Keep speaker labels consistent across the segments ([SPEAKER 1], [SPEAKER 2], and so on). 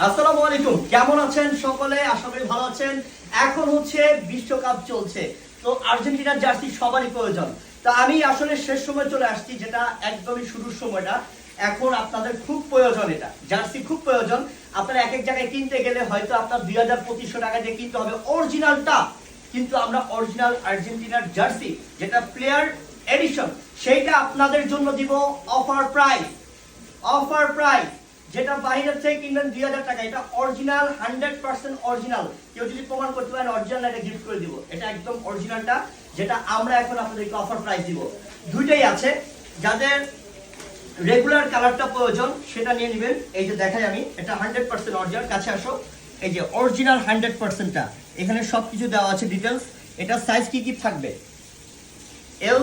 [SPEAKER 1] আসসালামু আলাইকুম, কেমন আছেন সকলে? আশা করি ভালো আছেন। এখন হচ্ছে বিশ্বকাপ চলছে, তো আর্জেন্টিনার জার্সি সবারই প্রয়োজন। তো আমি আসলে শেষ সময় চলে আসছি, যেটা একদমই শুরুর সময়টা। এখন আপনাদের খুব প্রয়োজন, এটা জার্সি খুব প্রয়োজন। আপনারা এক এক জায়গায় কিনতে গেলে হয়তো আপনার 2000-2500 টাকা দিয়ে কিনতে হবে অরিজিনালটা, কিন্তু আমরা অরিজিনাল আর্জেন্টিনার জার্সি যেটা প্লেয়ার এডিশন, সেইটা আপনাদের জন্য দিব অফার প্রাইস। অফার প্রাইস যেটা বাইরের থেকে কিনবেন 2000 টাকা, এটা অরিজিনাল 100% অরিজিনাল। কেউ যদি প্রমাণ করতে পারেন অরিজিনাল, এটা গিফট করে দিব। এটা একদম অরিজিনালটা, যেটা আমরা এখন আপনাদেরকে অফার প্রাইস দিব। দুইটাই আছে, যাদের রেগুলার কালারটা প্রয়োজন সেটা নিয়ে নেবেন। এই যে দেখাই আমি, এটা 100% অরিজিনাল। কাছে আসো, এই যে অরিজিনাল 100%টা, এখানে সবকিছু দেওয়া আছে ডিটেলস। এটা সাইজ কি কি থাকবে? L,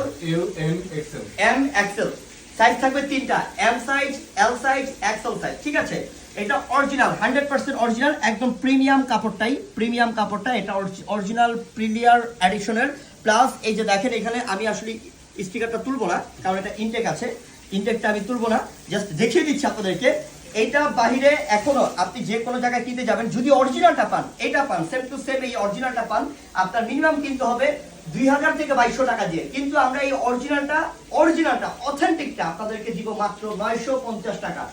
[SPEAKER 2] M, XL.
[SPEAKER 1] M, XL size থাকবে তিনটা, M size, L size, XL size, ঠিক আছে? এটা অরিজিনাল 100% অরিজিনাল, একদম প্রিমিয়াম কাপড়টাই, প্রিমিয়াম কাপড়টা। এটা অরিজিনাল প্রিলিয়ার এডিশনের। প্লাস এই যে দেখেন, এখানে আমি আসলে স্টিকারটা তুলবো না, কারণ এটা ইনটেক আছে। ইনটেকটা আমি তুলবো না, জাস্ট দেখিয়ে দিচ্ছি আপনাদেরকে। এইটা বাহিরে এখনো আপনি যে কোনো জায়গায় কিনতে যাবেন, যদি অরিজিনালটা পান, এটা পান সেম টু সেম, এই অরিজিনালটা পান, আপনার মিনিমাম কিনতে হবে 2000 থেকে 2200 টাকা দিয়ে। কিন্তু আমরা এই অরিজিনালটা অথেন্টিকটা আপনাদেরকে দিব মাত্র 950 টাকা।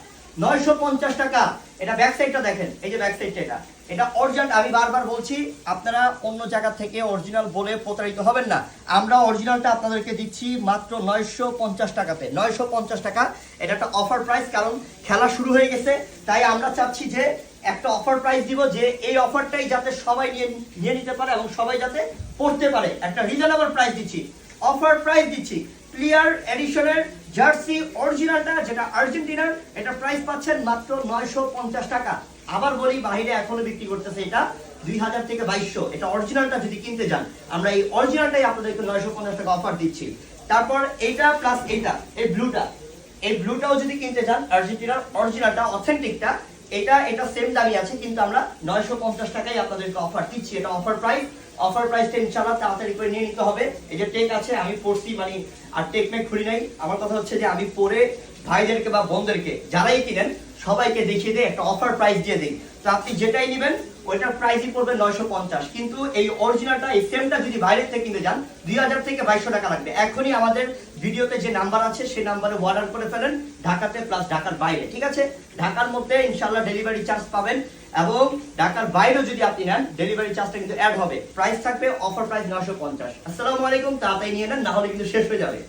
[SPEAKER 1] 950 টাকা। এটা ব্যাক সাইডটা দেখেন, এই যে ব্যাক সাইডটা, এটা অরিজিনাল। আমি বারবার বলছি, আপনারা অন্য জায়গা থেকে অরিজিনাল বলে প্রতারিত হবেন না। আমরা অরিজিনালটা আপনাদেরকে দিচ্ছি মাত্র 950 টাকাতে। 950 টাকা। এটা একটা অফার প্রাইস, কারণ খেলা শুরু হয়ে গেছে, তাই আমরা চাচ্ছি যে একটা অফার প্রাইস দিব, যে এই অফারটাই যাতে সবাই নিয়ে নিতে পারে এবং সবাই যাতে পড়তে পারে। একটা রিজনেবল প্রাইস দিচ্ছি, অফার প্রাইস দিচ্ছি। ক্লিয়ার এডিশনের জার্সি অরিজিনালটা, যেটা আর্জেন্টিনার, এটা প্রাইস পাচ্ছেন মাত্র 950 টাকা। আবার বলি, বাইরে এখনো বিক্রি করতেছে এটা 2000 থেকে 2200। এটা অরিজিনালটা যদি কিনতে যান, আমরা এই অরিজিনালটাই আপনাদেরকে 950 টাকা অফার দিচ্ছি। তারপর এইটা প্লাস এইটা, এই ব্লুটাও যদি কিনতে যান, আর্জেন্টিনার অরিজিনালটা অথেন্টিকটা, এটা সেম দামি আছে, কিন্তু আমরা 950 টাকায় আপনাদেরকে অফার দিচ্ছি। এটা অফার প্রাইস। অফার প্রাইসটা ইনশাআল্লাহ তাড়াতাড়ি করে নিয়ে নিতে হবে। এই যে টেক আছে, আমি পড়ছি, মানে আর টেক মেক খুলি নাই। আমার কথা হচ্ছে যে আমি পরে ভাইদেরকে বা বোনদেরকে যারাই কিনেন সবাইকে দেখিয়ে দিয়ে একটা অফার প্রাইস দিয়ে দিই। তো আপনি যেটাই নেবেন ওইটার প্রাইসই পড়বে 950। কিন্তু এই অরিজিনালটা, এই সেমটা যদি বাইরের থেকে কিনতে যান 2000 থেকে 2200 টাকা লাগবে। এখনই আমাদের ভিডিওতে যে নাম্বার আছে সেই নাম্বারে অর্ডার করে ফেলেন, ঢাকাতে প্লাস ঢাকার বাইরে, ঠিক আছে? ঢাকার মধ্যে ইনশাআল্লাহ ডেলিভারি চার্জ পাবেন, এবং ঢাকার বাইরেও যদি আপনি নেন ডেলিভারি চার্জটা কিন্তু অ্যাড হবে। প্রাইস থাকবে অফার প্রাইস 950। আসসালামু আলাইকুম, তাড়াতাড়ি নিয়ে নেন, না হলে কিন্তু শেষ হয়ে যাবে।